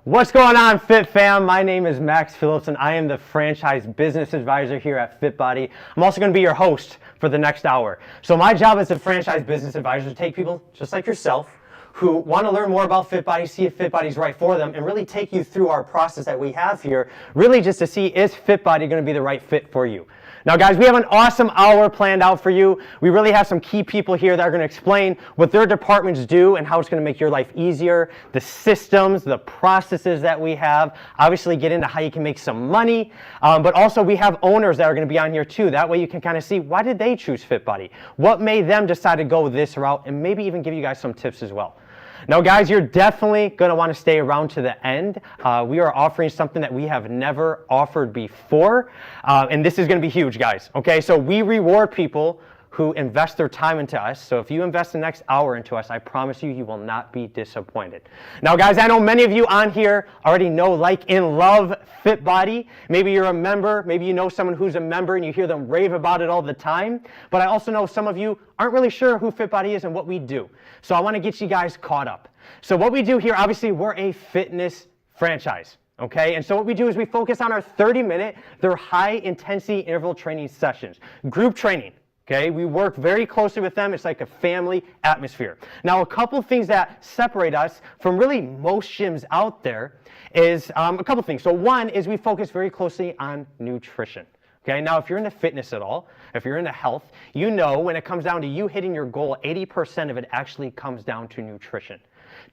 What's going on, Fit Fam? My name is Max Phillips, and I am the Franchise Business Advisor here at FitBody. I'm also going to be your host for the next hour. So my job as a Franchise Business Advisor is to take people just like yourself who want to learn more about FitBody, see if FitBody's right for them, and really take you through our process that we have here, really just to see, is FitBody going to be the right fit for you? Now guys, we have an awesome hour planned out for you. We really have some key people here that are going to explain what their departments do and how it's going to make your life easier, the systems, the processes that we have, obviously get into how you can make some money, but also we have owners that are going to be on here too. That way you can kind of see, why did they choose FitBody? What made them decide to go this route, and maybe even give you guys some tips as well. Now guys, you're definitely going to want to stay around to the end. We are offering something that we have never offered before, and this is going to be huge, guys. Okay, so we reward people who invest their time into us. So if you invest the next hour into us, I promise you, you will not be disappointed. Now guys, I know many of you on here already know, like, and love FitBody. Maybe you're a member, maybe you know someone who's a member and you hear them rave about it all the time. But I also know some of you aren't really sure who FitBody is and what we do. So I want to get you guys caught up. So what we do here, obviously, we're a fitness franchise. Okay, and so what we do is we focus on our 30-minute, they're high-intensity interval training sessions, group training. Okay, we work very closely with them. It's like a family atmosphere. Now, a couple things that separate us from really most gyms out there is a couple things. So one is we focus very closely on nutrition. Okay, now if you're into fitness at all, if you're into health, you know when it comes down to you hitting your goal, 80% of it actually comes down to nutrition.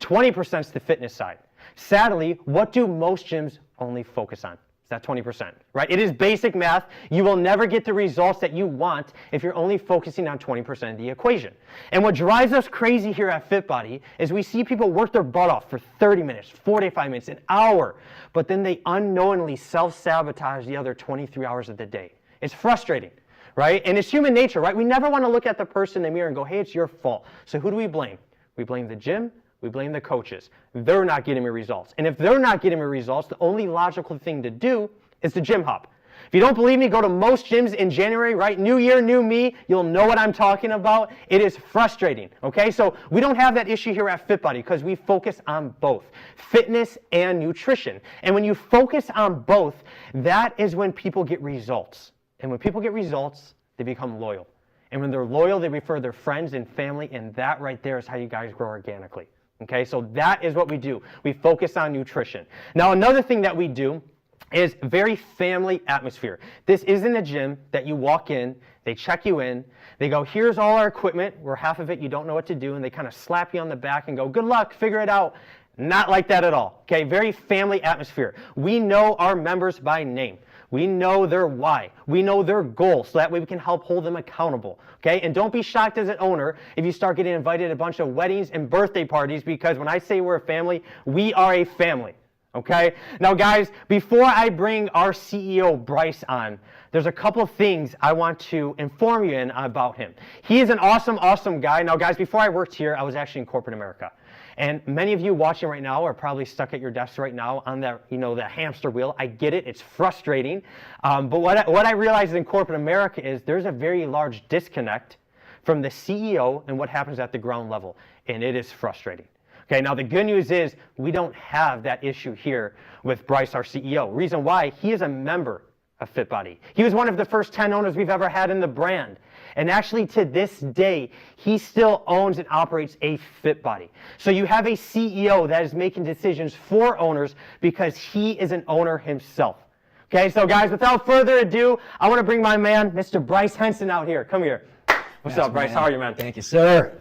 20% is the fitness side. Sadly, what do most gyms only focus on? That 20%, right? It is basic math. You will never get the results that you want if you're only focusing on 20% of the equation. And what drives us crazy here at FitBody is we see people work their butt off for 30 minutes, 45 minutes, an hour, but then they unknowingly self-sabotage the other 23 hours of the day. It's frustrating, right? And it's human nature, right? We never want to look at the person in the mirror and go, hey, it's your fault. So who do we blame? We blame the gym. We blame the coaches. They're not getting me results. And if they're not getting me results, the only logical thing to do is to gym hop. If you don't believe me, go to most gyms in January, right? New year, new me. You'll know what I'm talking about. It is frustrating, okay? So we don't have that issue here at FitBody because we focus on both fitness and nutrition. And when you focus on both, that is when people get results. And when people get results, they become loyal. And when they're loyal, they refer their friends and family, and that right there is how you guys grow organically. Okay, so that is what we do. We focus on nutrition. Now, another thing that we do is very family atmosphere. This isn't a gym that you walk in, they check you in, they go, here's all our equipment, where half of it you don't know what to do, and they kind of slap you on the back and go, good luck, figure it out. Not like that at all. Okay, very family atmosphere. We know our members by name. We know their why. We know their goals, so that way we can help hold them accountable. Okay, and don't be shocked as an owner if you start getting invited to a bunch of weddings and birthday parties, because when I say we're a family, we are a family. Okay, now guys, before I bring our CEO Bryce on, there's a couple of things I want to inform you about him. He is an awesome guy. Now guys, before I worked here, I was actually in corporate America. And many of you watching right now are probably stuck at your desks right now on that, the hamster wheel. I get it, it's frustrating. But what I realized in corporate America is there's a very large disconnect from the CEO and what happens at the ground level. And it is frustrating. Okay, now the good news is we don't have that issue here with Bryce, our CEO. Reason why, he is a member of FitBody. He was one of the first 10 owners we've ever had in the brand. And actually to this day, he still owns and operates a FitBody. So you have a CEO that is making decisions for owners because he is an owner himself. Okay, so guys, without further ado, I want to bring my man, Mr. Bryce Henson, out here. Come here. What's up, Bryce? How are you, man? Thank you, sir.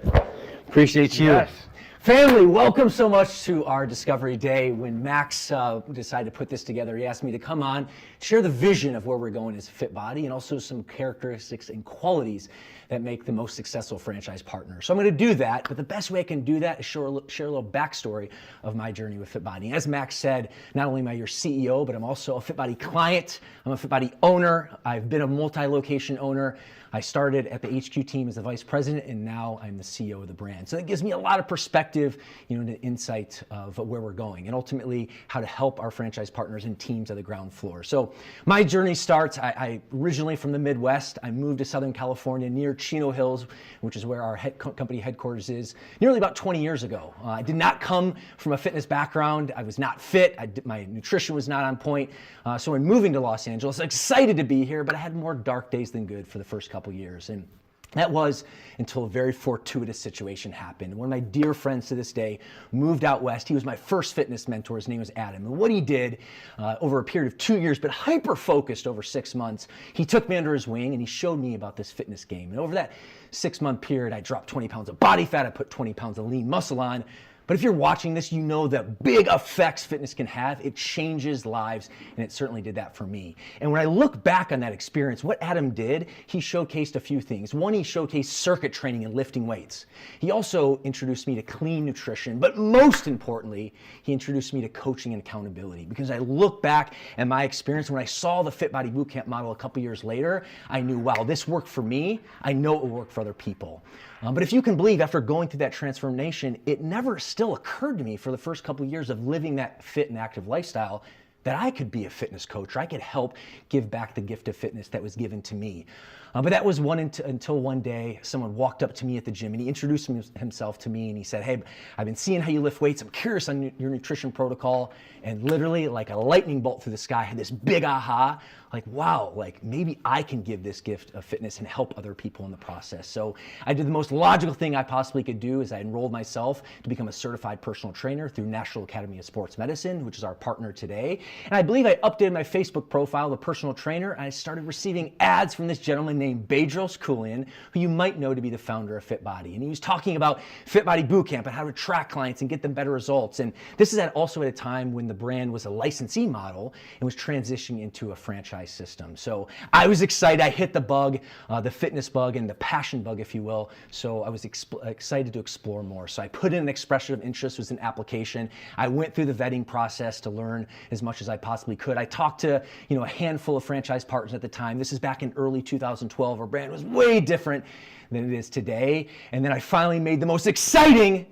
Appreciate you. Yes. Family, welcome so much to our Discovery Day. When Max decided to put this together, he asked me to come on, share the vision of where we're going as FitBody, and also some characteristics and qualities that make the most successful franchise partner. So I'm going to do that, but the best way I can do that is share a little backstory of my journey with FitBody. As Max said, not only am I your CEO, but I'm also a FitBody client. I'm a FitBody owner. I've been a multi-location owner. I started at the HQ team as the vice president, and now I'm the CEO of the brand. So that gives me a lot of perspective, and insight of where we're going, and ultimately how to help our franchise partners and teams at the ground floor. So my journey starts, I originally from the Midwest. I moved to Southern California near Chino Hills, which is where our company headquarters is, nearly about 20 years ago. I did not come from a fitness background. I was not fit. My nutrition was not on point. So when moving to Los Angeles, excited to be here, but I had more dark days than good for the first couple years. And that was until a very fortuitous situation happened. One of my dear friends to this day moved out west. He was my first fitness mentor. His name was Adam. And what he did over a period of 2 years, but hyper-focused over 6 months, he took me under his wing and he showed me about this fitness game. And over that 6-month period, I dropped 20 pounds of body fat. I put 20 pounds of lean muscle on. But if you're watching this, you know the big effects fitness can have. It changes lives, and it certainly did that for me. And when I look back on that experience, what Adam did, he showcased a few things. One, he showcased circuit training and lifting weights. He also introduced me to clean nutrition, but most importantly, he introduced me to coaching and accountability. Because I look back at my experience, when I saw the Fit Body Bootcamp model a couple years later, I knew, wow, this worked for me. I know it will work for other people. But if you can believe, after going through that transformation, it never still occurred to me for the first couple of years of living that fit and active lifestyle that I could be a fitness coach, or I could help give back the gift of fitness that was given to me. But that was until one day someone walked up to me at the gym and he introduced himself to me and he said, hey, I've been seeing how you lift weights. I'm curious on your nutrition protocol. And literally like a lightning bolt through the sky, I had this big aha, like, wow, like maybe I can give this gift of fitness and help other people in the process. So I did the most logical thing I possibly could do is I enrolled myself to become a certified personal trainer through National Academy of Sports Medicine, which is our partner today. And I believe I updated my Facebook profile, the personal trainer, and I started receiving ads from this gentleman named Bedros Keuilian, who you might know to be the founder of Fit Body. And he was talking about Fit Body Bootcamp and how to track clients and get them better results. And this is also at a time when the brand was a licensee model and was transitioning into a franchise system. So I was excited. I hit the bug, the fitness bug and the passion bug, if you will. So I was excited to explore more. So I put in an expression of interest, was an application. I went through the vetting process to learn as much as I possibly could. I talked to a handful of franchise partners at the time. This is back in early 2012. Our brand was way different than it is today. And then I finally made the most exciting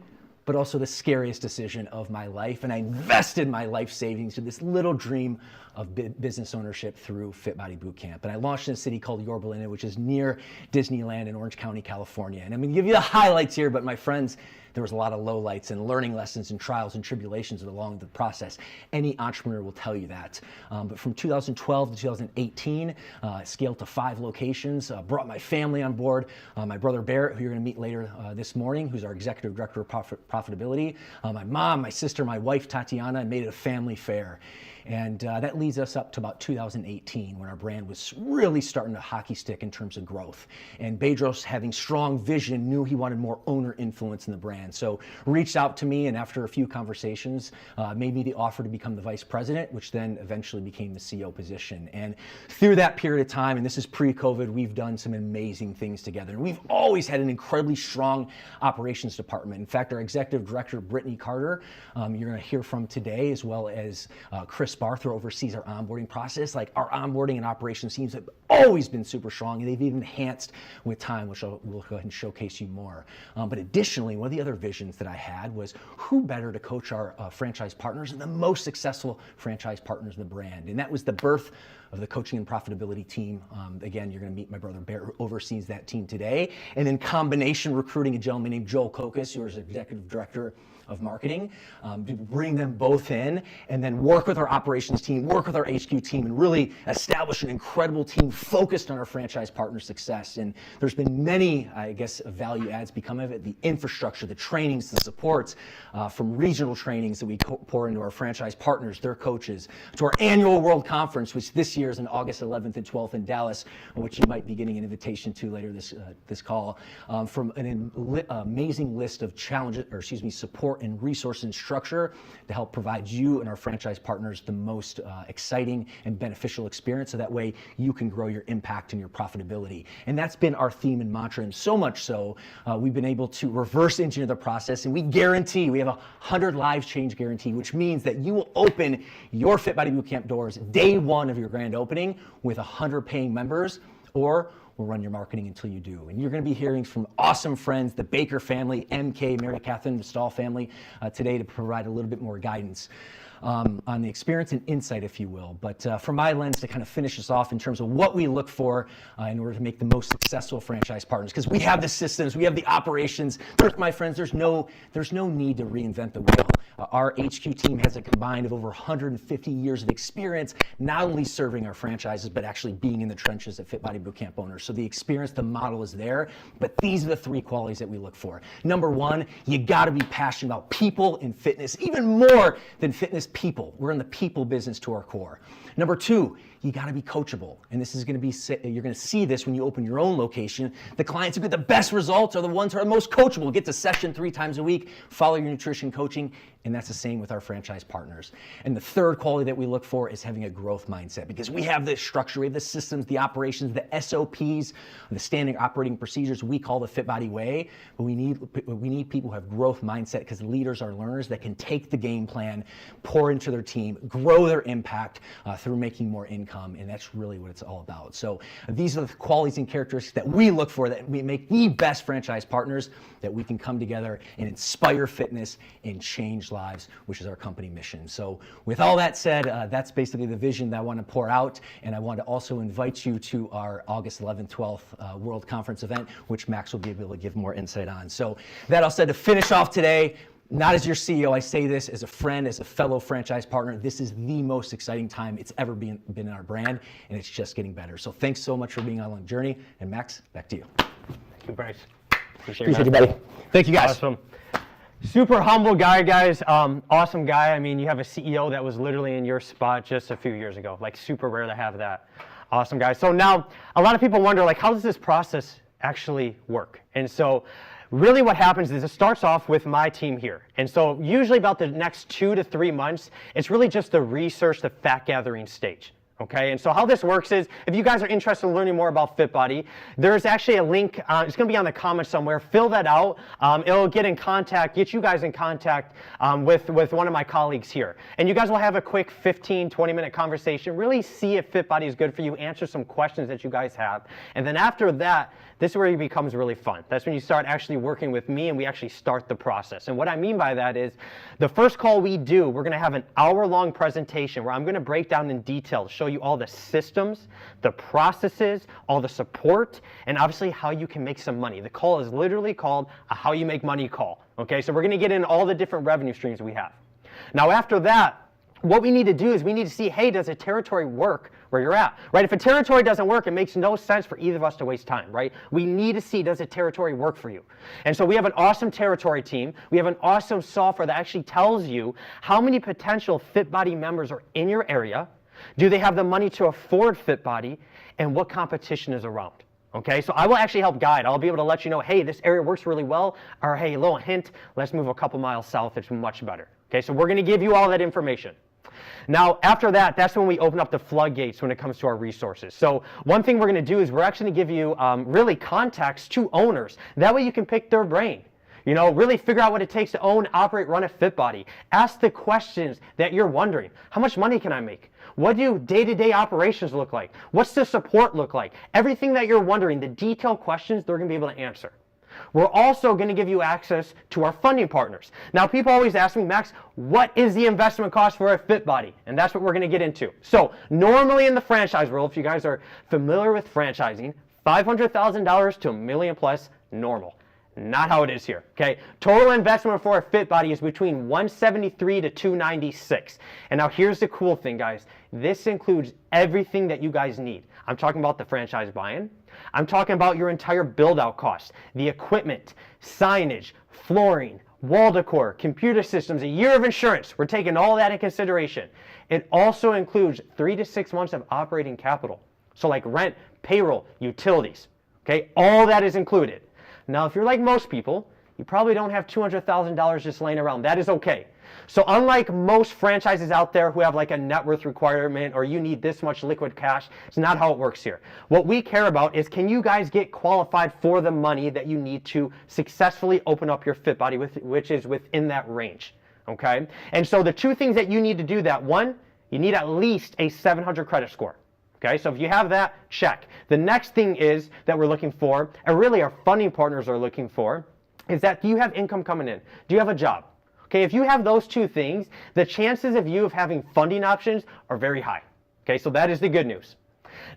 but also the scariest decision of my life. And I invested my life savings to this little dream of business ownership through Fit Body Bootcamp. And I launched in a city called Yorba Linda, which is near Disneyland in Orange County, California. And I'm gonna give you the highlights here, but my friends, there was a lot of lowlights and learning lessons and trials and tribulations along the process. Any entrepreneur will tell you that. But from 2012 to 2018, scaled to 5 locations, brought my family on board, my brother Barrett, who you're gonna meet later this morning, who's our executive director of profitability, my mom, my sister, my wife, Tatiana, and made it a family affair. And that leads us up to about 2018 when our brand was really starting to hockey stick in terms of growth. And Bedros, having strong vision, knew he wanted more owner influence in the brand. So reached out to me and after a few conversations, made me the offer to become the vice president, which then eventually became the CEO position. And through that period of time, and this is pre-COVID, we've done some amazing things together. And we've always had an incredibly strong operations department. In fact, our executive director, Brittany Carter, you're gonna hear from today, as well as Chris Barth, who oversees our onboarding process. Like our onboarding and operations teams have always been super strong, and they've even enhanced with time, which we'll go ahead and showcase you more. But additionally, one of the other visions that I had was who better to coach our franchise partners and the most successful franchise partners in the brand. And that was the birth of the coaching and profitability team. Again, you're gonna meet my brother Bear, who oversees that team today. And then combination recruiting a gentleman named Joel Kokas, who is executive director of marketing, to bring them both in and then work with our operations team, work with our HQ team, and really establish an incredible team focused on our franchise partner success. And there's been many, I guess, value adds become of it: the infrastructure, the trainings, the supports, from regional trainings that we pour into our franchise partners, their coaches, to our annual World Conference, which this year is on August 11th and 12th in Dallas, which you might be getting an invitation to later this call, from an amazing list of challenges, or excuse me, support and resource and structure to help provide you and our franchise partners the most exciting and beneficial experience, so that way you can grow your impact and your profitability. And that's been our theme and mantra, and so much so, we've been able to reverse engineer the process, and we guarantee, we have 100 lives change guarantee, which means that you will open your Fit Body Bootcamp doors day 1 of your grand opening with 100 paying members, or we'll run your marketing until you do. And you're gonna be hearing from awesome friends, the Baker family, MK, Mary Catherine, the Stahl family, today to provide a little bit more guidance. on the experience and insight, if you will. But from my lens, to kind of finish us off in terms of what we look for in order to make the most successful franchise partners, because we have the systems, we have the operations. My friends, there's no need to reinvent the wheel. Our HQ team has a combined of over 150 years of experience, not only serving our franchises, but actually being in the trenches at Fit Body Bootcamp owners. So the experience, the model is there, but these are the three qualities that we look for. Number one, you gotta be passionate about people and fitness, even more than fitness, people. We're in the people business to our core. Number two, you gotta be coachable. And this is gonna be, you're gonna see this when you open your own location. The clients who get the best results are the ones who are the most coachable. Get to session 3 times a week, follow your nutrition coaching, and that's the same with our franchise partners. And the third quality that we look for is having a growth mindset, because we have the structure, we have the systems, the operations, the SOPs, the standing operating procedures we call the Fit Body Way, but we need people who have growth mindset, because leaders are learners that can take the game plan, pour into their team, grow their impact through making more income, and that's really what it's all about. So these are the qualities and characteristics that we look for, that we make the best franchise partners, that we can come together and inspire fitness and change lives, which is our company mission. So with all that said, that's basically the vision that I want to pour out, and I want to also invite you to our August 11th, 12th World Conference event, which Max will be able to give more insight on. So that all said, to finish off today, not as your CEO, I say this as a friend, as a fellow franchise partner, this is the most exciting time it's ever been in our brand, and it's just getting better. So thanks so much for being on the journey, and Max, back to you. Thank you, Bryce. Appreciate you, buddy. Thank you, guys. Awesome. Super humble guy, guys. Awesome guy. I mean, you have a CEO that was literally in your spot just a few years ago. Like, super rare to have that. Awesome guy. So now, a lot of people wonder, like, how does this process actually work? And so, really what happens is it starts off with my team here. And so, usually about the next 2 to 3 months, it's really just the research, the fact gathering stage. Okay, and so how this works is, if you guys are interested in learning more about Fit Body, there's actually a link, it's going to be on the comments somewhere. Fill that out. It'll get you guys in contact with one of my colleagues here. And you guys will have a quick 15, 20-minute conversation, really see if Fit Body is good for you, answer some questions that you guys have. And then after that, this is where it becomes really fun. That's when you start actually working with me, and we actually start the process. And what I mean by that is, the first call we do, we're going to have an hour-long presentation where I'm going to break down in detail, show you all the systems, the processes, all the support, and obviously how you can make some money. The call is literally called a How You Make Money call. Okay, so we're going to get into all the different revenue streams we have. Now after that, what we need to do is we need to see, hey, does a territory work where you're at, right? If a territory doesn't work, it makes no sense for either of us to waste time, right? We need to see, does a territory work for you? And so we have an awesome territory team. We have an awesome software that actually tells you how many potential Fit Body members are in your area, do they have the money to afford Fit Body, and what competition is around. Okay, so I will actually help guide. I'll be able to let you know, hey, this area works really well, or hey, little hint, let's move a couple miles south, it's much better. Okay, so we're going to give you all that information. Now, after that, that's when we open up the floodgates when it comes to our resources. So one thing we're going to do is we're actually going to give you really contacts to owners. That way you can pick their brain. You know, really figure out what it takes to own, operate, run a Fit Body. Ask the questions that you're wondering. How much money can I make? What do day-to-day operations look like? What's the support look like? Everything that you're wondering, the detailed questions, they're going to be able to answer. We're also going to give you access to our funding partners. Now, people always ask me, Max, what is the investment cost for a Fit Body? And that's what we're going to get into. So normally in the franchise world, if you guys are familiar with franchising, $500,000 to $1 million plus, normal. Not how it is here, okay? Total investment for a Fit Body is between $173 to $296. And now here's the cool thing, guys. This includes everything that you guys need. I'm talking about the franchise buy-in. I'm talking about your entire build-out cost, the equipment, signage, flooring, wall decor, computer systems, a year of insurance. We're taking all that in consideration. It also includes 3 to 6 months of operating capital. So like rent, payroll, utilities, okay? All that is included. Now, if you're like most people, you probably don't have $200,000 just laying around. That is okay. So unlike most franchises out there who have like a net worth requirement or you need this much liquid cash, it's not how it works here. What we care about is, can you guys get qualified for the money that you need to successfully open up your Fit Body, which is within that range, okay? And so the two things that you need to do that, one, you need at least a 700 credit score. Okay, so if you have that, check. The next thing is that we're looking for, and really our funding partners are looking for, is that do you have income coming in? Do you have a job? Okay, if you have those two things, the chances of you having funding options are very high. Okay, so that is the good news.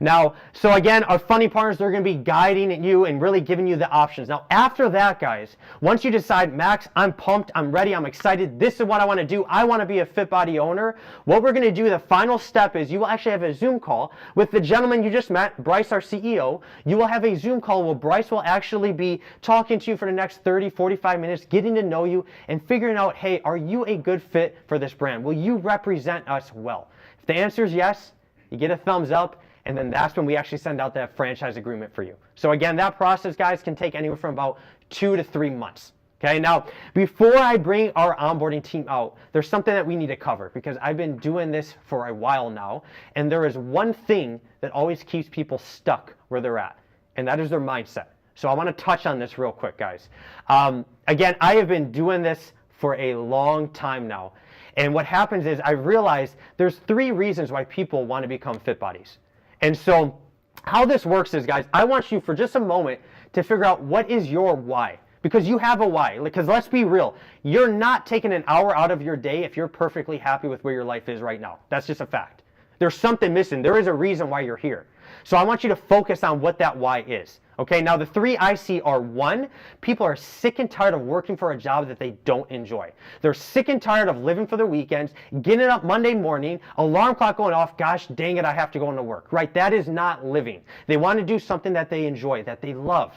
Now, so again, our funding partners, they're going to be guiding you and really giving you the options. Now, after that, guys, once you decide, Max, I'm pumped, I'm ready, I'm excited, this is what I want to do, I want to be a FitBody owner, what we're going to do, the final step is you will actually have a Zoom call with the gentleman you just met, Bryce, our CEO. You will have a Zoom call where Bryce will actually be talking to you for the next 30, 45 minutes, getting to know you and figuring out, hey, are you a good fit for this brand? Will you represent us well? If the answer is yes, you get a thumbs up. And then that's when we actually send out that franchise agreement for you. So again, that process, guys, can take anywhere from about 2 to 3 months. Okay, now before I bring our onboarding team out, there's something that we need to cover because I've been doing this for a while now, and there is one thing that always keeps people stuck where they're at, and that is their mindset. So I want to touch on this real quick, guys. Again, I have been doing this for a long time now, and what happens is I realized there's 3 reasons why people want to become FitBodies. And so how this works is, guys, I want you for just a moment to figure out what is your why. Because you have a why. Because let's be real, you're not taking an hour out of your day if you're perfectly happy with where your life is right now. That's just a fact. There's something missing. There is a reason why you're here. So I want you to focus on what that why is. Okay, now the 3 I see are 1, people are sick and tired of working for a job that they don't enjoy. They're sick and tired of living for the weekends, getting up Monday morning, alarm clock going off, gosh dang it, I have to go into work, right? That is not living. They want to do something that they enjoy, that they love.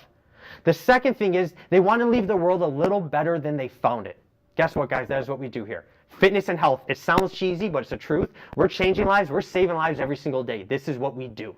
The second thing is they want to leave the world a little better than they found it. Guess what, guys? That is what we do here. Fitness and health. It sounds cheesy, but it's the truth. We're changing lives. We're saving lives every single day. This is what we do.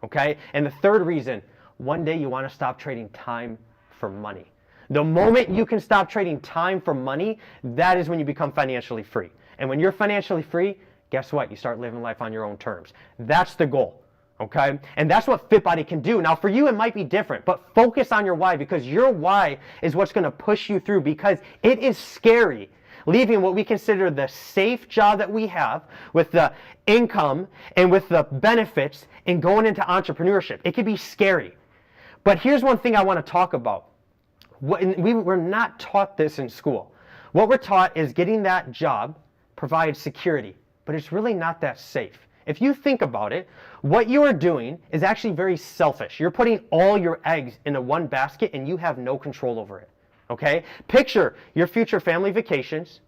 Okay? And the third reason, one day you want to stop trading time for money. The moment you can stop trading time for money, that is when you become financially free. And when you're financially free, guess what? You start living life on your own terms. That's the goal. Okay? And that's what FitBody can do. Now for you, it might be different, but focus on your why because your why is what's going to push you through because it is scary leaving what we consider the safe job that we have with the income and with the benefits and going into entrepreneurship. It can be scary. But here's one thing I want to talk about. We're not taught this in school. What we're taught is getting that job provides security, but it's really not that safe. If you think about it, what you are doing is actually very selfish. You're putting all your eggs into one basket and you have no control over it. Okay? Picture your future family vacations,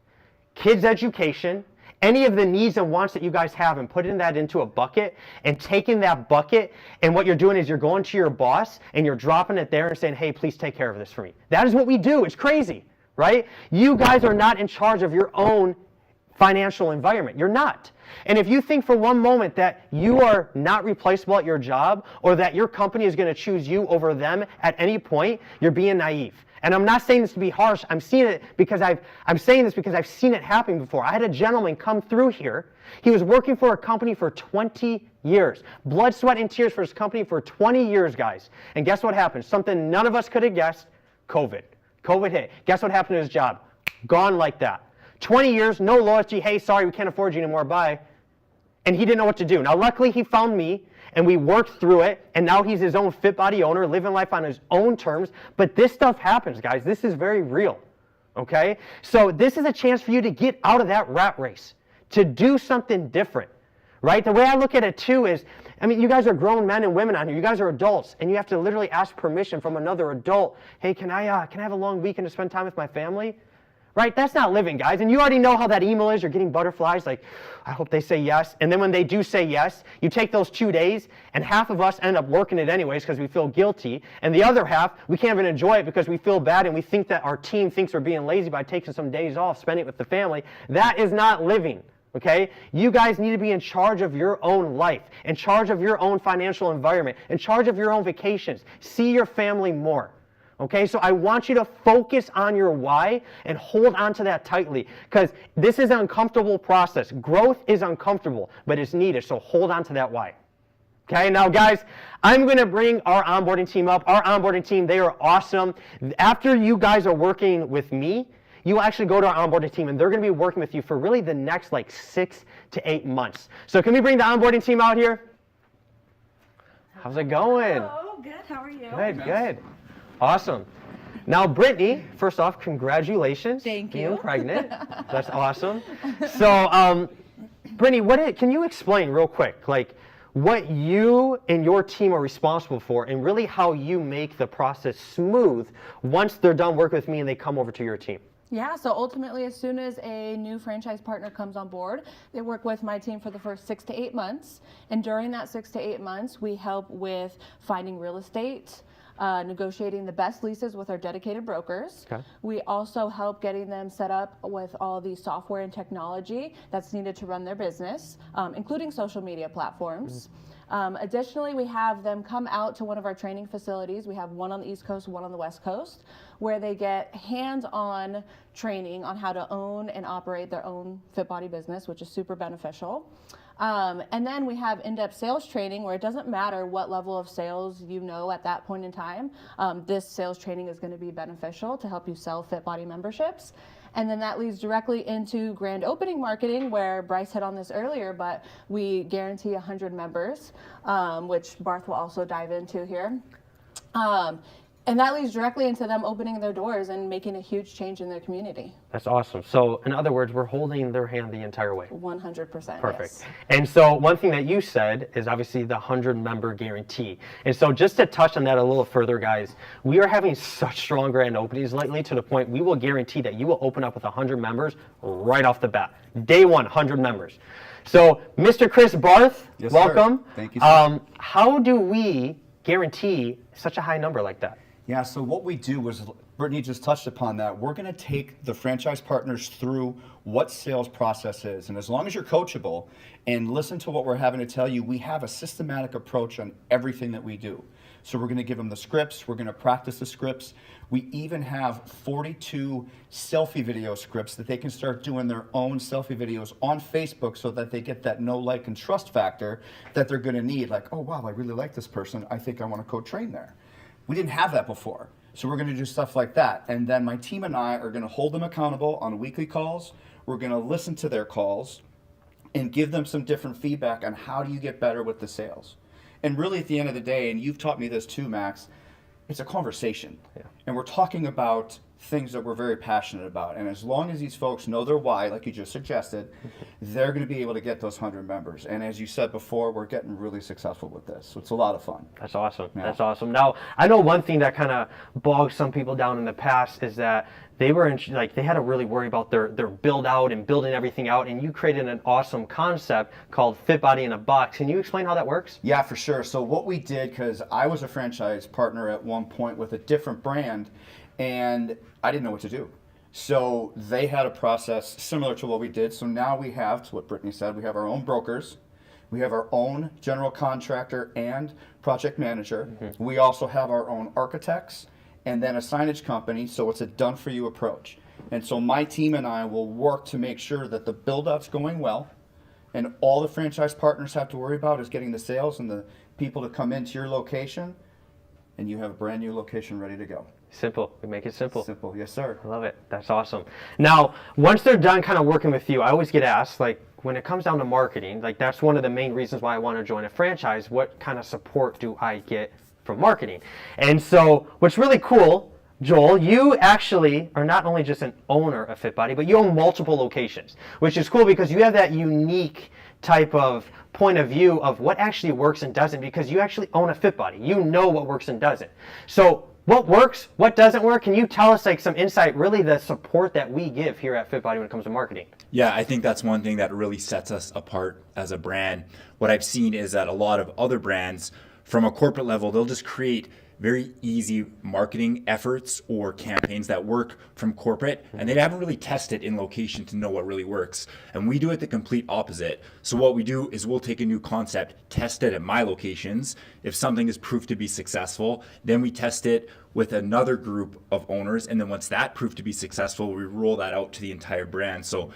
kids' education, any of the needs and wants that you guys have and putting that into a bucket and taking that bucket and what you're doing is you're going to your boss and you're dropping it there and saying, hey, please take care of this for me. That is what we do. It's crazy, right? You guys are not in charge of your own financial environment. You're not. And if you think for one moment that you are not replaceable at your job or that your company is going to choose you over them at any point, you're being naive. And I'm not saying this to be harsh. I'm saying this because I've seen it happen before. I had a gentleman come through here. He was working for a company for 20 years. Blood, sweat, and tears for his company for 20 years, guys. And guess what happened? Something none of us could have guessed. COVID. COVID hit. Guess what happened to his job? Gone like that. 20 years, no loyalty. Hey, sorry, we can't afford you anymore. Bye. And he didn't know what to do. Now, luckily, he found me, and we worked through it, and now he's his own FitBody owner, living life on his own terms. But this stuff happens, guys. This is very real, okay? So this is a chance for you to get out of that rat race, to do something different, right? The way I look at it, too, is, I mean, you guys are grown men and women on here. You guys are adults, and you have to literally ask permission from another adult. Hey, can I have a long weekend to spend time with my family? Right? That's not living, guys. And you already know how that email is. You're getting butterflies, like, I hope they say yes. And then when they do say yes, you take those 2 days, and half of us end up working it anyways because we feel guilty. And the other half, we can't even enjoy it because we feel bad and we think that our team thinks we're being lazy by taking some days off, spending it with the family. That is not living. Okay? You guys need to be in charge of your own life, in charge of your own financial environment, in charge of your own vacations. See your family more. Okay, so I want you to focus on your why and hold on to that tightly because this is an uncomfortable process. Growth is uncomfortable, but it's needed, so hold on to that why. Okay, now guys, I'm going to bring our onboarding team up. Our onboarding team, they are awesome. After you guys are working with me, you will actually go to our onboarding team and they're going to be working with you for really the next like 6 to 8 months. So can we bring the onboarding team out here? How's it going? Hello, good, how are you? Good, good. Awesome. Now, Brittany, first off, congratulations. Thank being you. pregnant. That's awesome. So, Brittany, can you explain real quick, like what you and your team are responsible for, and really how you make the process smooth once they're done working with me and they come over to your team? Yeah, so ultimately, as soon as a new franchise partner comes on board, they work with my team for the first 6 to 8 months. And during that 6 to 8 months, we help with finding real estate, negotiating the best leases with our dedicated brokers. Okay. We also help getting them set up with all the software and technology that's needed to run their business, including social media platforms. Additionally, we have them come out to one of our training facilities. We have one on the East Coast, one on the West Coast, where they get hands-on training on how to own and operate their own fit body business, which is super beneficial. And then we have in-depth sales training where it doesn't matter what level of sales you know at that point in time. This sales training is going to be beneficial to help you sell fit body memberships. And then that leads directly into grand opening marketing, where Bryce hit on this earlier, but we guarantee 100 members, which Barth will also dive into here. And that leads directly into them opening their doors and making a huge change in their community. That's awesome. So in other words, we're holding their hand the entire way. 100%. Perfect. Yes. And so one thing that you said is obviously the 100-member guarantee. And so just to touch on that a little further, guys, we are having such strong grand openings lately to the point we will guarantee that you will open up with 100 members right off the bat. Day one, 100 members. So Mr. Chris Barth, Yes, welcome. sir. Thank you, sir. How do we guarantee such a high number like that? Yeah, so what we do is, Brittany just touched upon that, we're going to take the franchise partners through what sales process is. And as long as you're coachable and listen to what we're having to tell you, we have a systematic approach on everything that we do. So we're going to give them the scripts, we're going to practice the scripts. We even have 42 selfie video scripts that they can start doing their own selfie videos on Facebook so that they get that know, like, and trust factor that they're going to need. Like, oh, wow, I really like this person. I think I want to co-train there. We didn't have that before. So we're going to do stuff like that. And then my team and I are going to hold them accountable on weekly calls. We're going to listen to their calls and give them some different feedback on how do you get better with the sales. And really at the end of the day, and you've taught me this too, Max, it's a conversation. Yeah. And we're talking about things that we're very passionate about. And as long as these folks know their why, like you just suggested, they're going to be able to get those 100 members. And as you said before, we're getting really successful with this. So it's a lot of fun. That's awesome. Yeah. That's awesome. Now, I know one thing that kind of bogged some people down in the past is that they were they had to really worry about their build out and building everything out. And you created an awesome concept called Fit Body in a Box. Can you explain how that works? Yeah, for sure. So what we did, because I was a franchise partner at one point with a different brand, and I didn't know what to do. So they had a process similar to what we did. So now we have, to what Brittany said, we have our own brokers. We have our own general contractor and project manager. Mm-hmm. We also have our own architects and then a signage company. So it's a done-for-you approach. And so my team and I will work to make sure that the build-out's going well, and all the franchise partners have to worry about is getting the sales and the people to come into your location, and you have a brand new location ready to go. Simple. We make it simple. Simple, yes, sir. I love it. That's awesome. Now, once they're done kind of working with you, I always get asked, like, when it comes down to marketing, like, that's one of the main reasons why I want to join a franchise. What kind of support do I get from marketing? And so, what's really cool, Joel, you actually are not only just an owner of Fit Body, but you own multiple locations, which is cool because you have that unique type of point of view of what actually works and doesn't, because you actually own a Fit Body. You know what works and doesn't. So, what works, what doesn't work? Can you tell us like some insight, really the support that we give here at Fit Body when it comes to marketing? Yeah, I think that's one thing that really sets us apart as a brand. What I've seen is that a lot of other brands from a corporate level, they'll just create very easy marketing efforts or campaigns that work from corporate, and they haven't really tested in location to know what really works. And we do it the complete opposite. So what we do is we'll take a new concept, test it at my locations. If something is proved to be successful, then we test it with another group of owners. And then once that proved to be successful, we roll that out to the entire brand. So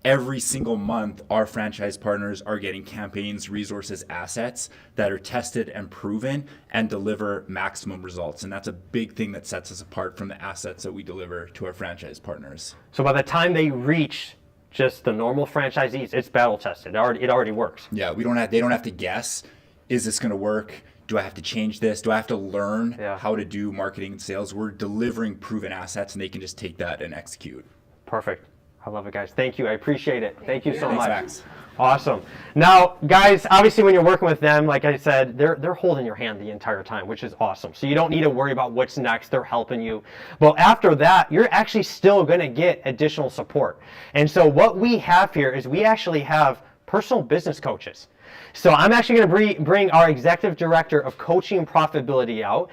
every single month, our franchise partners are getting campaigns, resources, assets that are tested and proven and deliver maximum results. And that's a big thing that sets us apart from the assets that we deliver to our franchise partners. So by the time they reach just the normal franchisees, it's battle tested. It already works. Yeah, they don't have to guess, is this going to work? do I have to change this? Do I have to learn Yeah. how to do marketing and sales? We're delivering proven assets, and they can just take that and execute. Perfect. I love it, guys. Thank you. I appreciate it. Thank you so Thanks, much. Max. Awesome. Now, guys, obviously when you're working with them, like I said, they're holding your hand the entire time, which is awesome. So you don't need to worry about what's next. They're helping you. But after that, you're actually still going to get additional support. And so what we have here is we actually have personal business coaches. So I'm actually going to bring our executive director of coaching and profitability out.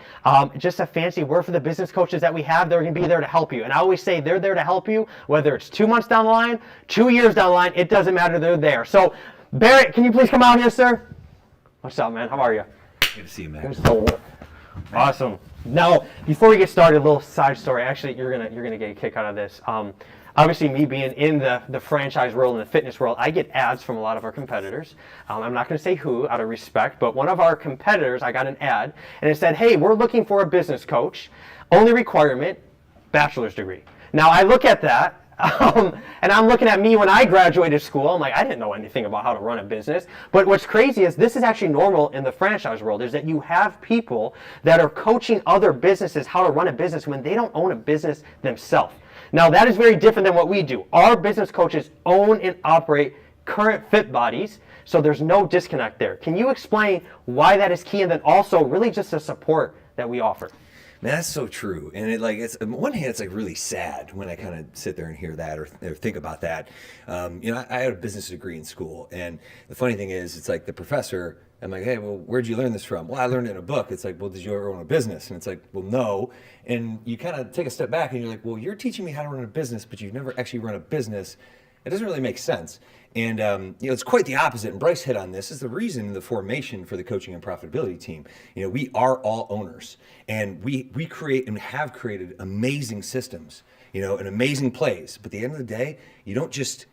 Just a fancy word for the business coaches that we have. They're going to be there to help you. And I always say they're there to help you, whether it's 2 months down the line, 2 years down the line, it doesn't matter. They're there. So Barrett, can you please come out here, sir? What's up, man? How are you? Good to see you, Max. Awesome. Now, before we get started, a little side story. Actually, you're gonna get a kick out of this. Obviously, me being in the franchise world and the fitness world, I get ads from a lot of our competitors. I'm not going to say who, out of respect, but one of our competitors, I got an ad, and it said, "Hey, we're looking for a business coach. Only requirement, bachelor's degree." Now, I look at that. And I'm looking at me when I graduated school. I'm like, I didn't know anything about how to run a business. But what's crazy is this is actually normal in the franchise world, is that you have people that are coaching other businesses how to run a business when they don't own a business themselves. Now, that is very different than what we do. Our business coaches own and operate current fit bodies, so there's no disconnect there. Can you explain why that is key, and then also really just the support that we offer? Man, that's so true. And it's on one hand, it's like really sad when I kind of sit there and hear that or think about that. I had a business degree in school, and the funny thing is, it's like the professor. I'm like, hey, well, where'd you learn this from? Well, I learned it in a book. It's like, well, did you ever own a business? And it's like, well, no. And you kind of take a step back and you're like, well, you're teaching me how to run a business, but you've never actually run a business. It doesn't really make sense. And it's quite the opposite. And Bryce hit on this. Is the reason the formation for the coaching and profitability team. We are all owners, and we create and have created amazing systems. And amazing plays. But at the end of the day, you don't just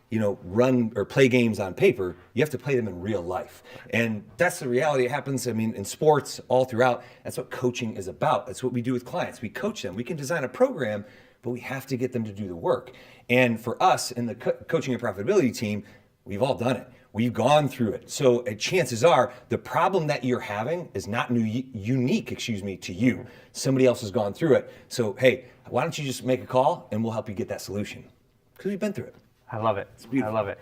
run or play games on paper. You have to play them in real life, and that's the reality. It happens. In sports, all throughout. That's what coaching is about. That's what we do with clients. We coach them. We can design a program, but we have to get them to do the work. And for us in the coaching and profitability team, we've all done it. We've gone through it. So chances are the problem that you're having is not unique, to you. Somebody else has gone through it. So, hey, why don't you just make a call and we'll help you get that solution? Because we've been through it. I love it. I love it.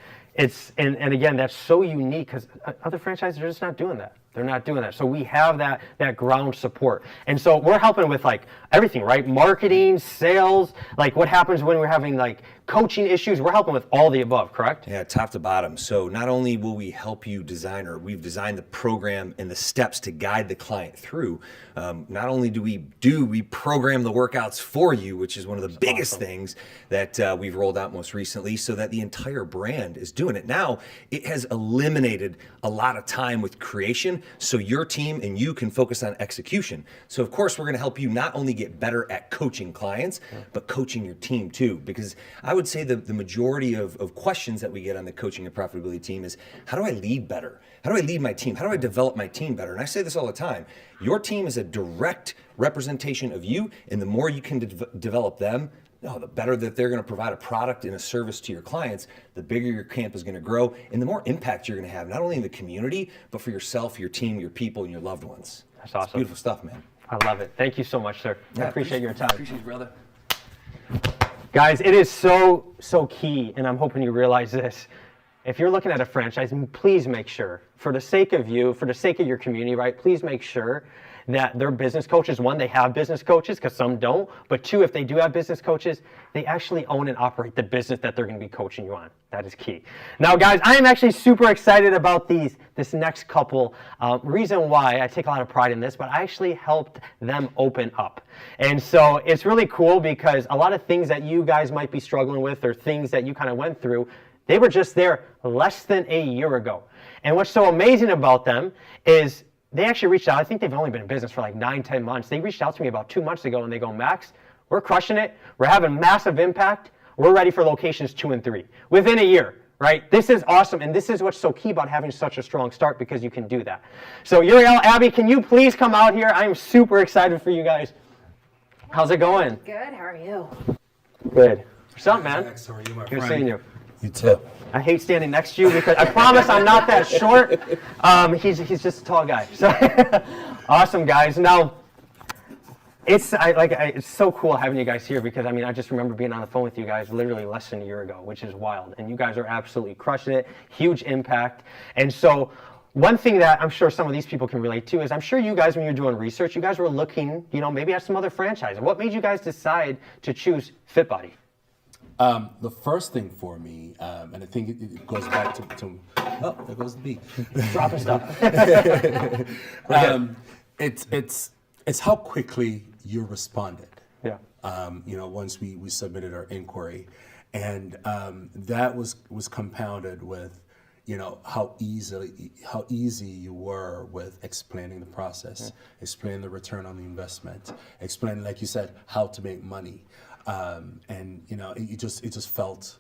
And again, that's so unique because other franchises are just not doing that. They're not doing that. So we have that ground support. And so we're helping with like everything, right? Marketing, sales, like what happens when we're having like coaching issues. We're helping with all the above, correct? Yeah, top to bottom. So not only will we help you design, or we've designed the program and the steps to guide the client through, not only do we program the workouts for you, which is one of the biggest things that we've rolled out most recently, so that the entire brand is doing it. Now, it has eliminated a lot of time with creation, so your team and you can focus on execution. So of course, we're going to help you not only get better at coaching clients, but coaching your team too. Because I would say the majority of questions that we get on the coaching and profitability team is, how do I lead better? How do I lead my team? How do I develop my team better? And I say this all the time. Your team is a direct representation of you, and the more you can develop them, the better that they're going to provide a product and a service to your clients, the bigger your camp is going to grow, and the more impact you're going to have, not only in the community, but for yourself, your team, your people, and your loved ones. That's awesome. It's beautiful stuff, man. I love it. Thank you so much, sir. I appreciate your time. Appreciate you, brother. Guys, it is so key, and I'm hoping you realize this. If you're looking at a franchise, please make sure, for the sake of you, for the sake of your community, right, please make sure that their business coaches, one, they have business coaches, because some don't, but two, if they do have business coaches, they actually own and operate the business that they're going to be coaching you on. That is key. Now, guys, I am actually super excited about this next couple. Reason why I take a lot of pride in this, but I actually helped them open up. And so it's really cool because a lot of things that you guys might be struggling with, or things that you kind of went through, they were just there less than a year ago. And what's so amazing about them is they actually reached out. I think they've only been in business for like 9-10 months. They reached out to me about 2 months ago, and they go, Max, we're crushing it. We're having massive impact. We're ready for locations 2 and 3 within a year, right? This is awesome, and this is what's so key about having such a strong start, because you can do that. So Uriel, Abby, can you please come out here? I am super excited for you guys. How's it going? Good. How are you? Good. What's up, man? Max, how are you, my Good friend? seeing you. You too. I hate standing next to you because I promise I'm not that short. He's just a tall guy. So awesome, guys. Now, it's so cool having you guys here because I just remember being on the phone with you guys literally less than a year ago, which is wild. And you guys are absolutely crushing it. Huge impact. And so one thing that I'm sure some of these people can relate to is I'm sure you guys, when you're doing research, you guys were looking, maybe at some other franchise. What made you guys decide to choose FitBody? The first thing for me, and I think it goes back to oh, there goes the beat. Dropping stuff. It's how quickly you responded. Yeah. Once we submitted our inquiry, and that was compounded with, how easy you were with explaining the process, explaining the return on the investment, explaining, like you said, how to make money. And it just felt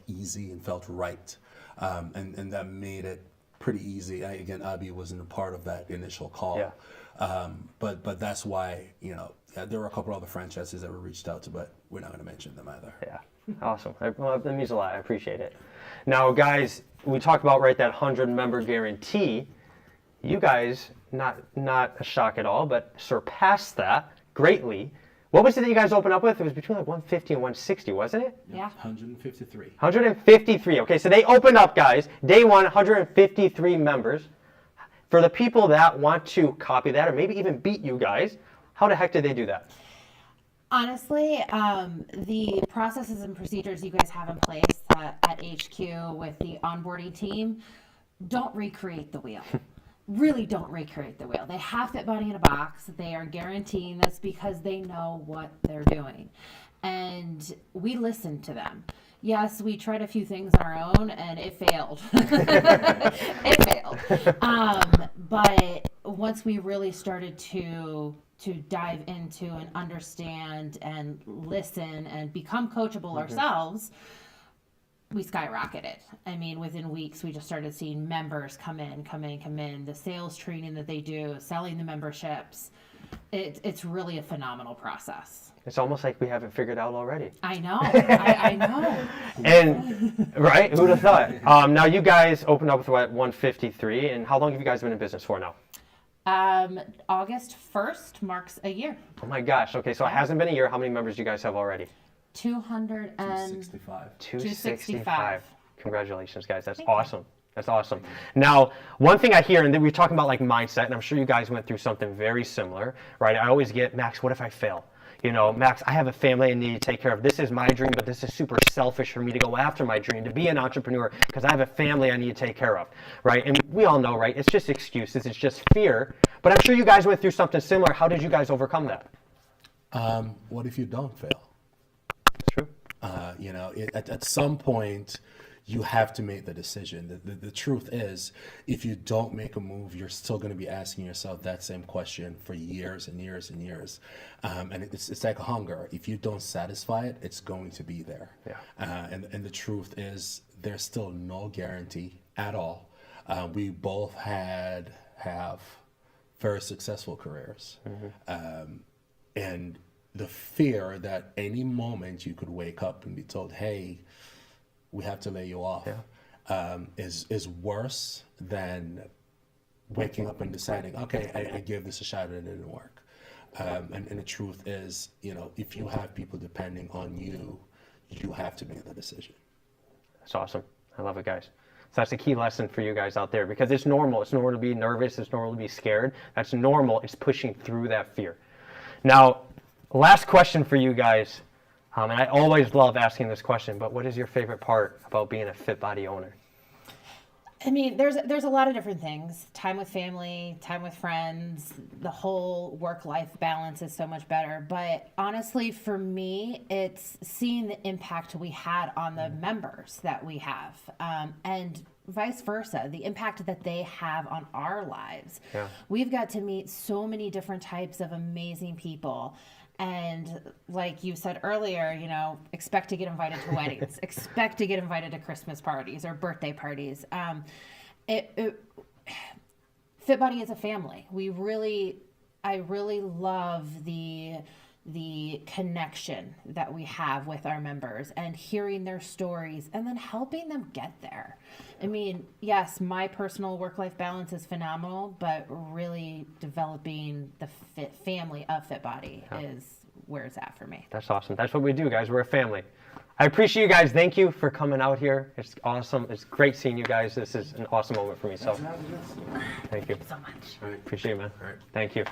easy and felt right, and that made it pretty easy. Again, Abby wasn't a part of that initial call, but that's why there were a couple other franchises that were reached out to, but we're not going to mention them either. Yeah, awesome. Well, that means a lot. I appreciate it. Now, guys, we talked about that 100-member guarantee. You guys, not a shock at all, but surpassed that greatly. What was it that you guys opened up with? It was between 150 and 160, wasn't it? Yeah. 153. 153. Okay, so they opened up, guys. Day one, 153 members. For the people that want to copy that or maybe even beat you guys, how the heck did they do that? Honestly, the processes and procedures you guys have in place at HQ with the onboarding team, don't recreate the wheel. Really don't recreate the wheel. They have FitBody in a box. They are guaranteeing this because they know what they're doing. And we listened to them. Yes, we tried a few things on our own and it failed. It failed. But once we really started to dive into and understand and listen and become coachable ourselves, we skyrocketed. Within weeks, we just started seeing members come in. The sales training that they do, selling the memberships. It's really a phenomenal process. It's almost like we have it figured out already. I know. I know. And, right? Who'd have thought? Now, you guys opened up with 153, and how long have you guys been in business for now? August 1st marks a year. Oh my gosh. Okay, so it hasn't been a year. How many members do you guys have already? 265. 265. Congratulations, guys. That's awesome. That's awesome. Now, one thing I hear, and then we're talking about mindset, and I'm sure you guys went through something very similar, right? I always get, Max, what if I fail? Max, I have a family I need to take care of. This is my dream, but this is super selfish for me to go after my dream, to be an entrepreneur, because I have a family I need to take care of, right? And we all know, right? It's just excuses. It's just fear. But I'm sure you guys went through something similar. How did you guys overcome that? What if you don't fail? It's true. At some point, you have to make the decision. The truth is, if you don't make a move, you're still going to be asking yourself that same question for years and years and years. And it's like hunger. If you don't satisfy it, it's going to be there. Yeah. And the truth is, there's still no guarantee at all. We both have very successful careers. And the fear that any moment you could wake up and be told, hey, we have to lay you off, is worse than waking up and deciding, okay, I gave this a shot and it didn't work. And the truth is, if you have people depending on you, you have to make the decision. That's awesome. I love it, guys. So that's a key lesson for you guys out there, because it's normal. It's normal to be nervous. It's normal to be scared. That's normal. It's pushing through that fear. Now, last question for you guys. And I always love asking this question, but what is your favorite part about being a FitBody owner? There's a lot of different things. Time with family, time with friends, the whole work-life balance is so much better. But honestly, for me, it's seeing the impact we had on the members that we have, and vice versa, the impact that they have on our lives. Yeah. We've got to meet so many different types of amazing people. And like you said earlier, expect to get invited to weddings, expect to get invited to Christmas parties or birthday parties. FitBody is a family. I really love the the connection that we have with our members and hearing their stories and then helping them get there. I mean, yes, my personal work-life balance is phenomenal, but really developing the family of FitBody is where it's at for me. That's awesome. That's what we do, guys. We're a family. I appreciate you guys. Thank you for coming out here. It's awesome. It's great seeing you guys. This is an awesome moment for me. So thank you So much. All right. Appreciate it, man. All right. Thank you.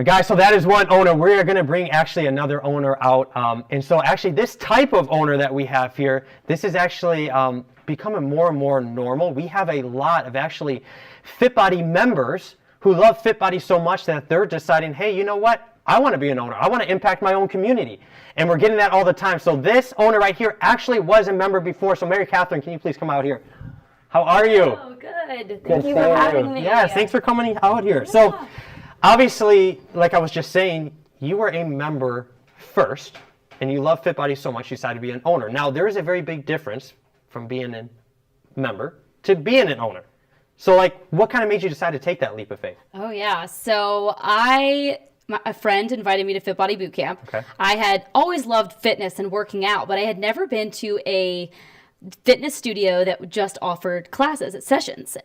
Guys, so that is one owner. We're going to bring actually another owner out. And so actually this type of owner that we have here, this is actually becoming more and more normal. We have a lot of actually FitBody members who love FitBody so much that they're deciding, hey, you know what? I want to be an owner. I want to impact my own community. And we're getting that all the time. So this owner right here actually was a member before. So Mary Catherine, can you please come out here? How are you? Oh, good. Thank you for seeing having me. Yes, thanks for coming out here. So obviously, like I was just saying, you were a member first, and you love FitBody so much you decided to be an owner. Now, there is a very big difference from being a member to being an owner. So, like, what kind of made you decide to take that leap of faith? Oh, yeah. So a friend invited me to FitBody Boot Camp. Okay. I had always loved fitness and working out, but I had never been to a fitness studio that just offered classes at sessions.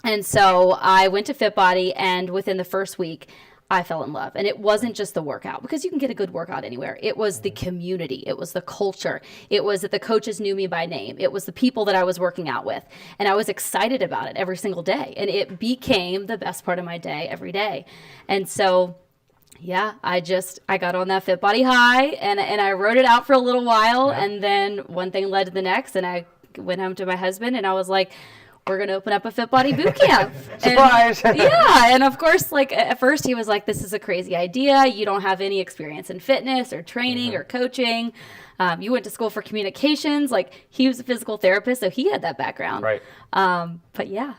And so I went to FitBody, and within the first week, I fell in love. And it wasn't just the workout, because you can get a good workout anywhere. It was the community. It was the culture. It was that the coaches knew me by name. It was the people that I was working out with. And I was excited about it every single day. And it became the best part of my day every day. And so, yeah, I got on that FitBody high, and I wrote it out for a little while. Yeah. And then one thing led to the next. And I went home to my husband, and I was like, we're going to open up a FitBody boot camp. Surprise! Yeah. And of course, like at first he was like, this is a crazy idea. You don't have any experience in fitness or training or coaching. You went to school for communications. Like, he was a physical therapist, so he had that background. Right. But yeah.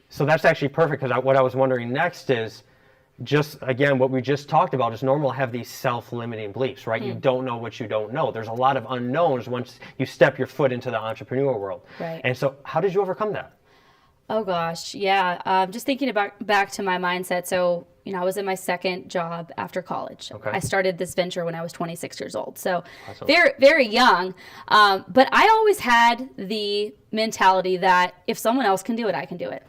So that's actually perfect, because what I was wondering next is, just again, what we just talked about is normal to have these self-limiting beliefs, right? You don't know what you don't know. There's a lot of unknowns once you step your foot into the entrepreneur world. Right. And so how did you overcome that? Oh gosh, yeah. Just thinking back to my mindset. So, I was in my second job after college. Okay. I started this venture when I was 26 years old. So Awesome. very, very young. But I always had the mentality that if someone else can do it, I can do it.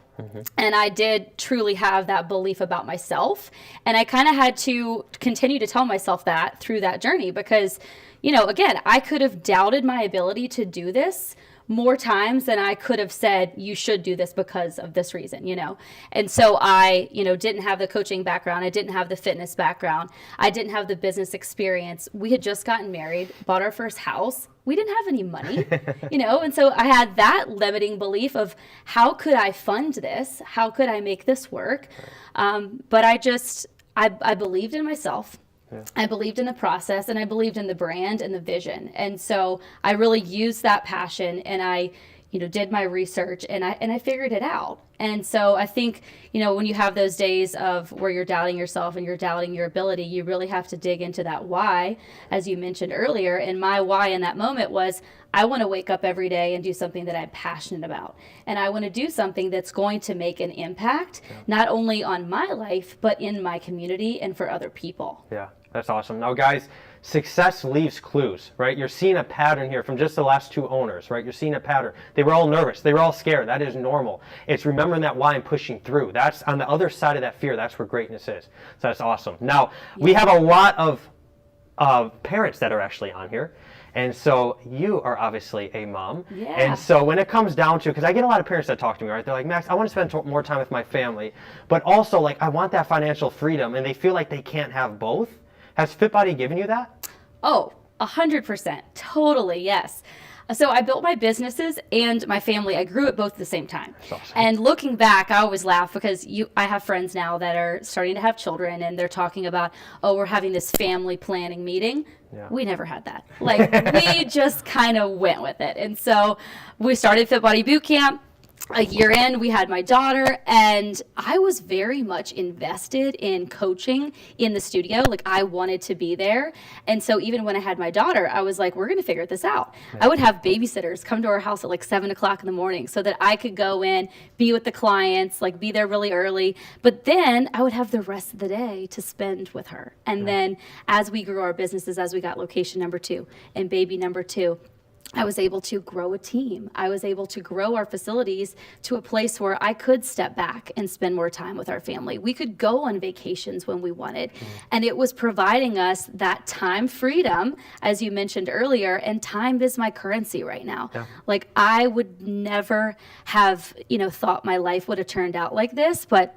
And I did truly have that belief about myself. And I kind of had to continue to tell myself that through that journey, because, again, I could have doubted my ability to do this more times than I could have said, you should do this because of this reason, And so I, didn't have the coaching background. I didn't have the fitness background. I didn't have the business experience. We had just gotten married, bought our first house. We didn't have any money, and so I had that limiting belief of, how could I fund this? How could I make this work? But I believed in myself. Yeah. I believed in the process, and I believed in the brand and the vision. And so I really used that passion, and I, did my research, and I figured it out. And so I think, when you have those days of where you're doubting yourself and you're doubting your ability, you really have to dig into that why, as you mentioned earlier. And my why in that moment was, I want to wake up every day and do something that I'm passionate about. And I want to do something that's going to make an impact, not only on my life, but in my community and for other people. Yeah, that's awesome. Now, guys, success leaves clues, right? You're seeing a pattern here from just the last two owners, right? You're seeing a pattern. They were all nervous. They were all scared. That is normal. It's remembering that why and pushing through. That's on the other side of that fear. That's where greatness is. So that's awesome. Now, we have a lot of parents that are actually on here. And so you are obviously a mom. Yeah. And so when it comes down to, because I get a lot of parents that talk to me, right? They're like, Max, I want to spend more time with my family, but also like I want that financial freedom, and they feel like they can't have both. Has FitBody given you that? Oh, 100%. Totally, yes. So I built my businesses and my family. I grew it both at the same time. That's awesome. And looking back, I always laugh because I have friends now that are starting to have children, and they're talking about, oh, we're having this family planning meeting. Yeah. We never had that. Like, we just kind of went with it. And so we started FitBody Boot Camp. a year in, we had my daughter, and I was very much invested in coaching in the studio. Like, I wanted to be there. And so even when I had my daughter, I was like, we're going to figure this out. I would have babysitters come to our house at like 7 o'clock in the morning so that I could go in, be with the clients, like be there really early. But then I would have the rest of the day to spend with her. And then as we grew our businesses, as we got location number 2 and baby number 2, I was able to grow a team. I was able to grow our facilities to a place where I could step back and spend more time with our family. We could go on vacations when we wanted. And it was providing us that time freedom, as you mentioned earlier, and time is my currency right now. Like, I would never have, thought my life would have turned out like this, but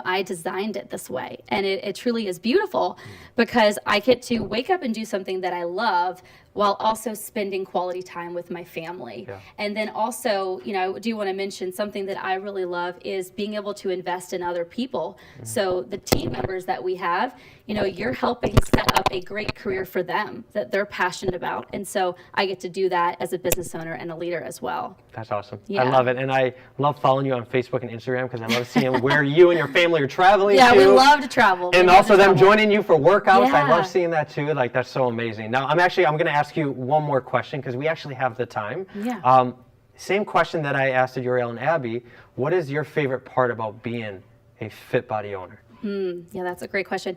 I designed it this way, and it truly is beautiful because I get to wake up and do something that I love while also spending quality time with my family. And then also, I do want to mention something that I really love is being able to invest in other people. So the team members that we have, you're helping set up a great career for them that they're passionate about. And so I get to do that as a business owner and a leader as well. That's awesome. Yeah. I love it. And I love following you on Facebook and Instagram because I love seeing where you and your family are traveling to. We love to travel. And also them joining you for workouts. I Yeah. love seeing that too. Like, that's so amazing. Now, I'm going to ask you one more question because we actually have the time. Yeah. Same question that I asked Uriel and Abby. What is your favorite part about being a Fit Body owner? Yeah, that's a great question.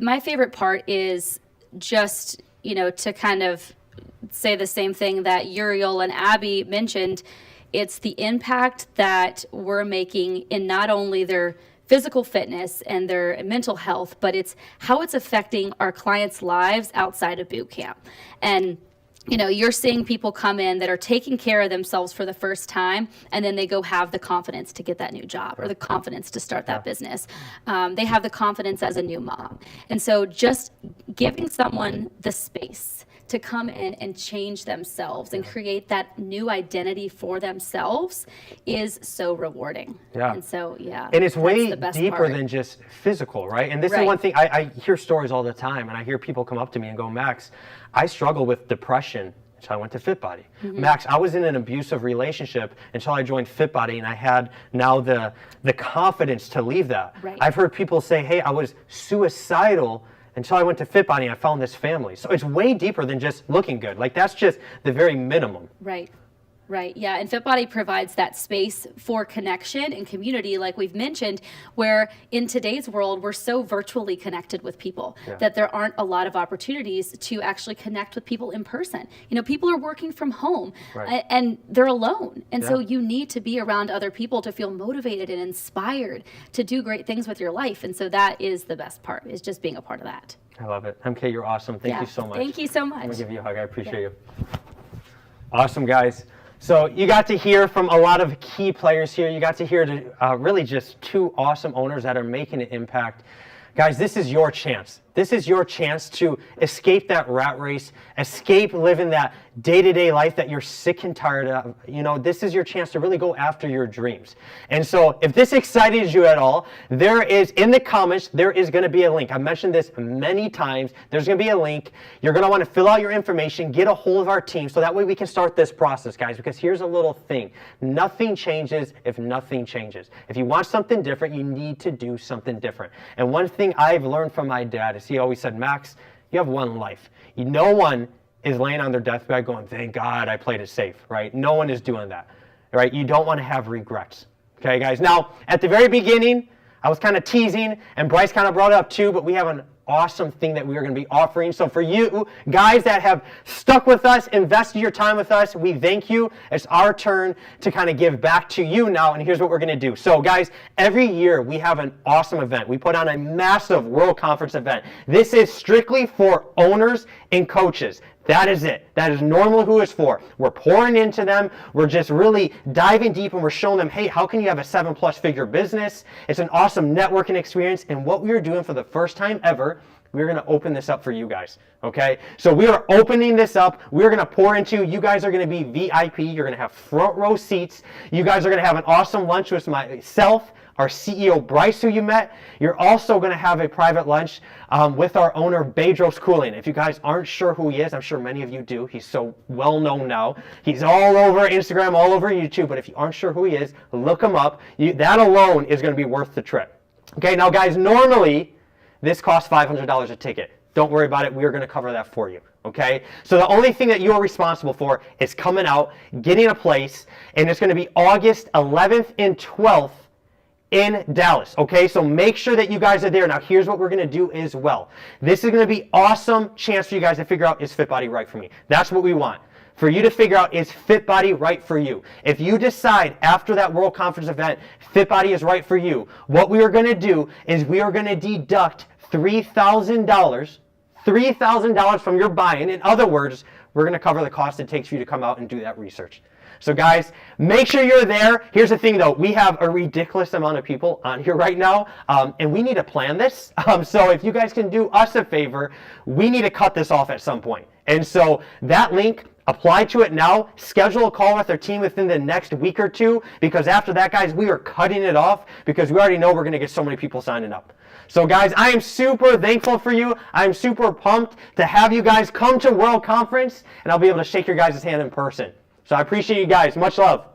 My favorite part is just, to kind of say the same thing that Uriel and Abby mentioned. It's the impact that we're making in not only their physical fitness and their mental health, but it's how it's affecting our clients' lives outside of boot camp. And you're seeing people come in that are taking care of themselves for the first time, and then they go have the confidence to get that new job or the confidence to start that business. They have the confidence as a new mom. And so just giving someone the space to come in and change themselves and create that new identity for themselves is so rewarding. And so, And it's way the best deeper part. than just physical, right? And this is Right. one thing, I hear stories all the time, and I hear people come up to me and go, Max, I struggle with depression until I went to Fit Body. Max, I was in an abusive relationship until I joined Fit Body, and I had now the confidence to leave that. Right. I've heard people say, hey, I was suicidal until I went to Fit Body and I found this family. So it's way deeper than just looking good. Like, that's just the very minimum. Right. Right. Yeah. And FitBody provides that space for connection and community, like we've mentioned, where in today's world, we're so virtually connected with people that there aren't a lot of opportunities to actually connect with people in person. People are working from home and they're alone. And so you need to be around other people to feel motivated and inspired to do great things with your life. And so that is the best part, is just being a part of that. I love it. MK, you're awesome. Thank you so much. Thank you so much. I'm going to give you a hug. I appreciate you. Awesome, guys. So you got to hear from a lot of key players here. You got to hear really just 2 awesome owners that are making an impact. Guys, this is your chance. This is your chance to escape that rat race, escape living that day-to-day life that you're sick and tired of. This is your chance to really go after your dreams. And so if this excited you at all, there is, in the comments, there is going to be a link. I mentioned this many times. There's going to be a link. You're going to want to fill out your information, get a hold of our team, so that way we can start this process, guys, because here's a little thing. Nothing changes if nothing changes. If you want something different, you need to do something different. And one thing I've learned from my dad is he always said, Max, you have one life. No one is laying on their deathbed going, thank God I played it safe, right? No one is doing that, right? You don't want to have regrets, okay, guys? Now, at the very beginning, I was kind of teasing, and Bryce kind of brought it up too, but we have an awesome thing that we are going to be offering. So for you guys that have stuck with us, invested your time with us, we thank you. It's our turn to kind of give back to you now, and here's what we're going to do. So guys, every year we have an awesome event. We put on a massive World Conference event. This is strictly for owners and coaches. That is it. That is normally who it's for. We're pouring into them. We're just really diving deep, and we're showing them, hey, how can you have a 7+ figure business? It's an awesome networking experience. And what we are doing for the first time ever, we're going to open this up for you guys, okay? So we are opening this up. We're going to pour into, you guys are going to be VIP. You're going to have front row seats. You guys are going to have an awesome lunch with myself, our CEO Bryce, who you met. You're also going to have a private lunch with our owner Bedros Keuilian. If you guys aren't sure who he is, I'm sure many of you do. He's so well known now. He's all over Instagram, all over YouTube. But if you aren't sure who he is, look him up. That alone is going to be worth the trip. Okay, now guys, normally this costs $500 a ticket. Don't worry about it. We're going to cover that for you. Okay, so the only thing that you are responsible for is coming out, getting a place, and it's going to be August 11th and 12th in Dallas. Okay, so make sure that you guys are there. Now, here's what we're going to do as well. This is going to be awesome chance for you guys to figure out, is FitBody right for me? That's what we want. For you to figure out, is FitBody right for you? If you decide after that World Conference event, FitBody is right for you, what we are going to do is we are going to deduct $3,000 from your buy-in. In other words, we're going to cover the cost it takes for you to come out and do that research. So guys, make sure you're there. Here's the thing though, we have a ridiculous amount of people on here right now, and we need to plan this. So if you guys can do us a favor, we need to cut this off at some point. And so that link, apply to it now, schedule a call with our team within the next week or two, because after that, guys, we are cutting it off because we already know we're going to get so many people signing up. So guys, I am super thankful for you. I'm super pumped to have you guys come to World Conference, and I'll be able to shake your guys' hand in person. So I appreciate you guys. Much love.